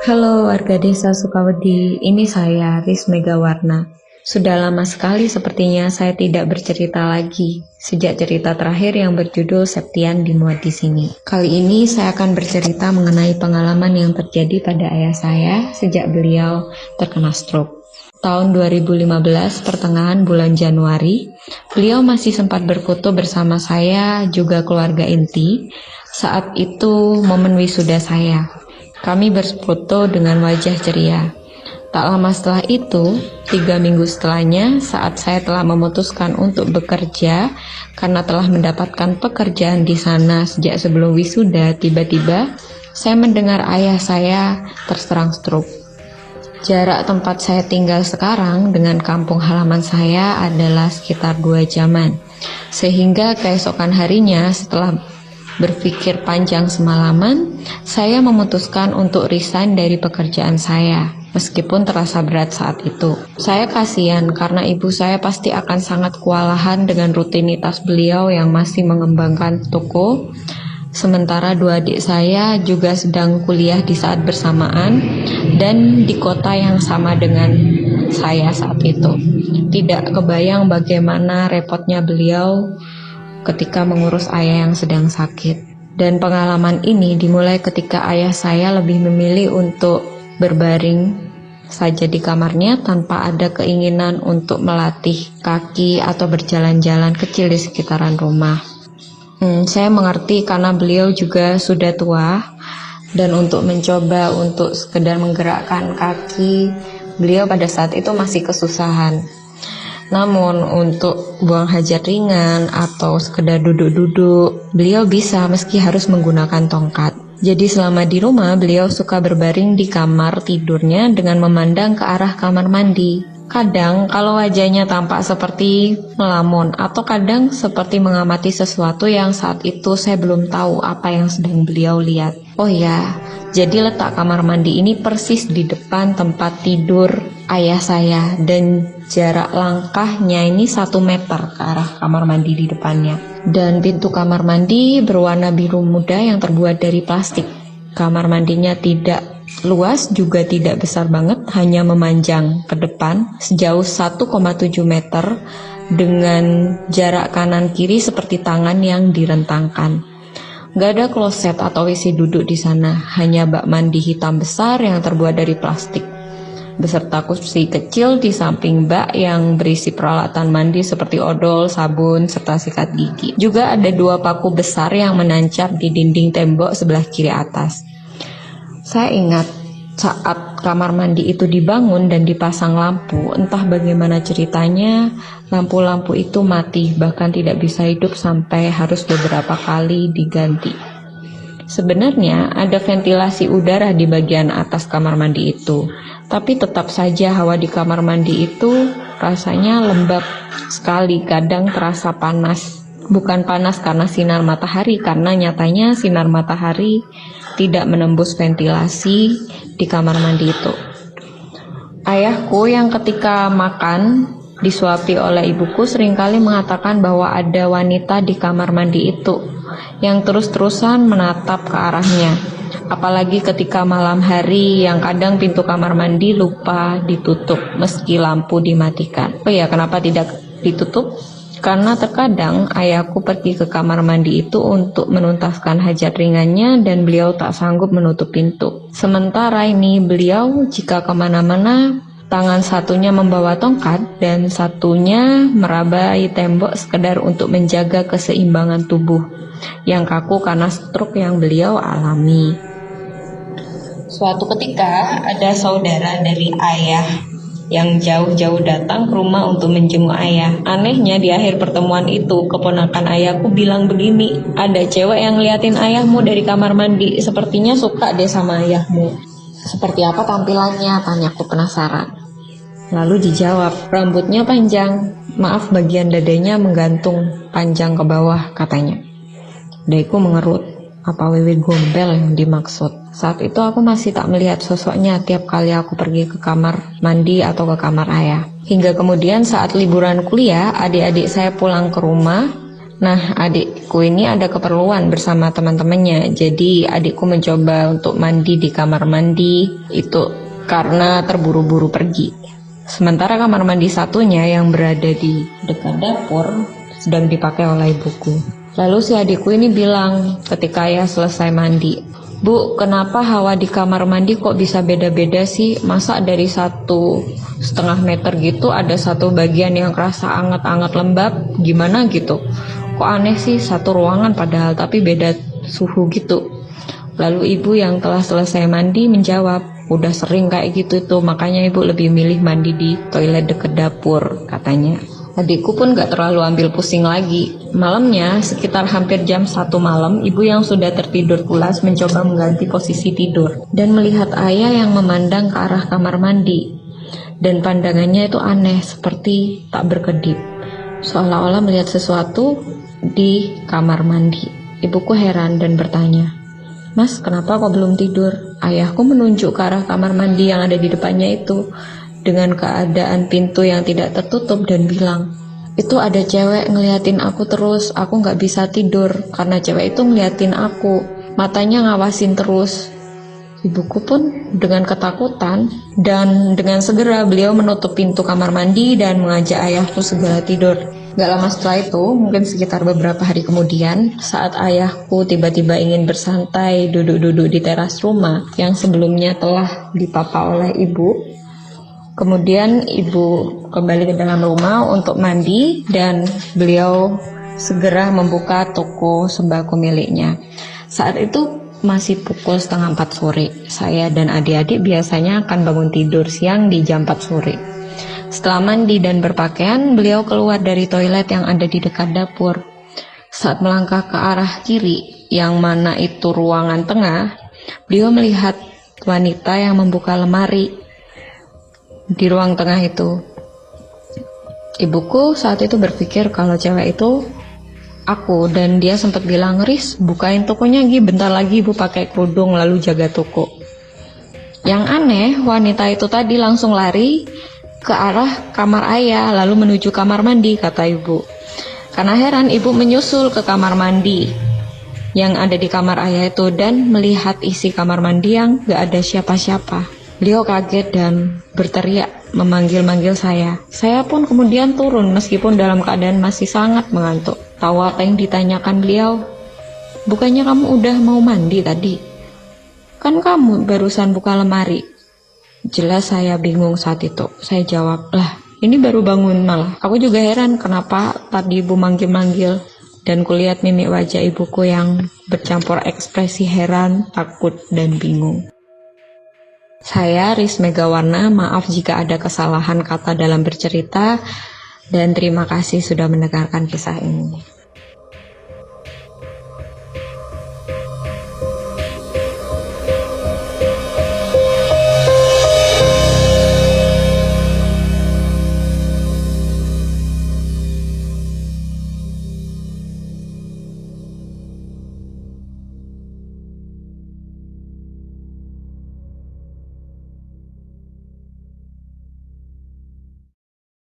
Halo warga desa Sukawedi, ini saya Riz Megawarna. Sudah lama sekali sepertinya saya tidak bercerita lagi, sejak cerita terakhir yang berjudul Septian dimuat di sini. Kali ini saya akan bercerita mengenai pengalaman yang terjadi pada ayah saya sejak beliau terkena stroke. Tahun 2015, pertengahan bulan Januari, beliau masih sempat berfoto bersama saya, juga keluarga inti. Saat itu momen wisuda saya. Kami berfoto dengan wajah ceria. Tak lama setelah itu, 3 minggu setelahnya, saat saya telah memutuskan untuk bekerja karena telah mendapatkan pekerjaan di sana sejak sebelum wisuda, tiba-tiba saya mendengar ayah saya terserang stroke. Jarak tempat saya tinggal sekarang dengan kampung halaman saya adalah sekitar 2 jaman. Sehingga keesokan harinya setelah berpikir panjang semalaman, saya memutuskan untuk resign dari pekerjaan saya, meskipun terasa berat saat itu. Saya kasihan karena ibu saya pasti akan sangat kewalahan dengan rutinitas beliau yang masih mengembangkan toko, sementara 2 adik saya juga sedang kuliah di saat bersamaan dan di kota yang sama dengan saya saat itu. Tidak kebayang bagaimana repotnya beliau ketika mengurus ayah yang sedang sakit. Dan pengalaman ini dimulai ketika ayah saya lebih memilih untuk berbaring saja di kamarnya tanpa ada keinginan untuk melatih kaki atau berjalan-jalan kecil di sekitaran rumah. Saya mengerti karena beliau juga sudah tua dan untuk mencoba untuk sekedar menggerakkan kaki, beliau pada saat itu masih kesusahan. Namun untuk buang hajat ringan atau sekedar duduk-duduk, beliau bisa meski harus menggunakan tongkat. Jadi selama di rumah, beliau suka berbaring di kamar tidurnya dengan memandang ke arah kamar mandi. Kadang kalau wajahnya tampak seperti melamun atau kadang seperti mengamati sesuatu yang saat itu saya belum tahu apa yang sedang beliau lihat. Oh ya, jadi letak kamar mandi ini persis di depan tempat tidur ayah saya dan jarak langkahnya ini 1 meter ke arah kamar mandi di depannya. Dan pintu kamar mandi berwarna biru muda yang terbuat dari plastik. Kamar mandinya tidak luas juga tidak besar banget, hanya memanjang ke depan sejauh 1,7 meter dengan jarak kanan kiri seperti tangan yang direntangkan. Gak ada kloset atau WC duduk di sana, hanya bak mandi hitam besar yang terbuat dari plastik, beserta kursi kecil di samping bak yang berisi peralatan mandi seperti odol, sabun, serta sikat gigi. Juga ada 2 paku besar yang menancap di dinding tembok sebelah kiri atas. Saya ingat saat kamar mandi itu dibangun dan dipasang lampu, entah bagaimana ceritanya, lampu-lampu itu mati, bahkan tidak bisa hidup sampai harus beberapa kali diganti. Sebenarnya ada ventilasi udara di bagian atas kamar mandi itu, tapi tetap saja hawa di kamar mandi itu rasanya lembab sekali, kadang terasa panas. Bukan panas karena sinar matahari, karena nyatanya sinar matahari tidak menembus ventilasi di kamar mandi itu. Ayahku yang ketika makan disuapi oleh ibuku seringkali mengatakan bahwa ada wanita di kamar mandi itu yang terus-terusan menatap ke arahnya. Apalagi ketika malam hari yang kadang pintu kamar mandi lupa ditutup meski lampu dimatikan. Oh ya, kenapa tidak ditutup? Karena terkadang ayahku pergi ke kamar mandi itu untuk menuntaskan hajat ringannya dan beliau tak sanggup menutup pintu. Sementara ini beliau jika kemana-mana, tangan satunya membawa tongkat dan satunya merabai tembok sekedar untuk menjaga keseimbangan tubuh yang kaku karena stroke yang beliau alami. Suatu ketika ada saudara dari ayah yang jauh-jauh datang ke rumah untuk menjenguk ayah. Anehnya di akhir pertemuan itu, keponakan ayahku bilang begini, ada cewek yang ngeliatin ayahmu dari kamar mandi, sepertinya suka deh sama ayahmu. Seperti apa tampilannya? Tanyaku penasaran. Lalu dijawab, rambutnya panjang, maaf bagian dadanya menggantung panjang ke bawah katanya. Daiku mengerut, apa wewe gombel yang dimaksud? Saat itu aku masih tak melihat sosoknya tiap kali aku pergi ke kamar mandi atau ke kamar ayah. Hingga kemudian saat liburan kuliah, adik-adik saya pulang ke rumah Nah, adikku ini ada keperluan bersama teman-temannya. Jadi adikku mencoba untuk mandi di kamar mandi itu karena terburu-buru pergi. Sementara kamar mandi satunya yang berada di dekat dapur sedang dipakai oleh ibuku. Lalu si adikku ini bilang ketika ayah selesai mandi, "Bu, kenapa hawa di kamar mandi kok bisa beda-beda sih? Masa dari 1,5 meter gitu ada satu bagian yang kerasa anget-anget lembab, gimana gitu? Kok aneh sih, satu ruangan padahal tapi beda suhu gitu." Lalu ibu yang telah selesai mandi menjawab, "Udah sering kayak gitu tuh, makanya ibu lebih milih mandi di toilet deket dapur," katanya. Adikku pun gak terlalu ambil pusing lagi. Malamnya, sekitar hampir jam 1 malam, ibu yang sudah tertidur pulas mencoba mengganti posisi tidur dan melihat ayah yang memandang ke arah kamar mandi. Dan pandangannya itu aneh, seperti tak berkedip, seolah-olah melihat sesuatu di kamar mandi. Ibuku heran dan bertanya, "Mas, kenapa kok belum tidur?" Ayahku menunjuk ke arah kamar mandi yang ada di depannya itu dengan keadaan pintu yang tidak tertutup dan bilang, "Itu ada cewek ngeliatin aku terus, aku gak bisa tidur karena cewek itu ngeliatin aku, matanya ngawasin terus." Ibuku pun dengan ketakutan dan dengan segera beliau menutup pintu kamar mandi dan mengajak ayahku segera tidur. Gak lama setelah itu, mungkin sekitar beberapa hari kemudian, saat ayahku tiba-tiba ingin bersantai duduk-duduk di teras rumah yang sebelumnya telah dipapa oleh ibu, kemudian ibu kembali ke dalam rumah untuk mandi dan beliau segera membuka toko sembako miliknya. Saat itu masih pukul 3:30 sore. Saya dan adik-adik biasanya akan bangun tidur siang di jam 4 sore. Setelah mandi dan berpakaian, beliau keluar dari toilet yang ada di dekat dapur. Saat melangkah ke arah kiri, yang mana itu ruangan tengah, beliau melihat wanita yang membuka lemari di ruang tengah itu. Ibuku saat itu berpikir kalau cewek itu aku, dan dia sempat bilang, "Riz, bukain tokonya Gi, bentar lagi ibu pakai kerudung lalu jaga toko." Yang aneh, wanita itu tadi langsung lari ke arah kamar ayah lalu menuju kamar mandi, kata ibu. Karena heran, ibu menyusul ke kamar mandi yang ada di kamar ayah itu dan melihat isi kamar mandi yang gak ada siapa-siapa. Beliau kaget dan berteriak memanggil-manggil saya. Saya pun kemudian turun meskipun dalam keadaan masih sangat mengantuk. Tahu apa yang ditanyakan beliau? "Bukannya kamu udah mau mandi tadi? Kan kamu barusan buka lemari." Jelas saya bingung saat itu. Saya jawab, "Lah, ini baru bangun malah." Aku juga heran kenapa tadi ibu manggil-manggil. Dan kulihat mimik wajah ibuku yang bercampur ekspresi heran, takut, dan bingung. Saya Riz Megawarna, maaf jika ada kesalahan kata dalam bercerita, dan terima kasih sudah mendengarkan kisah ini.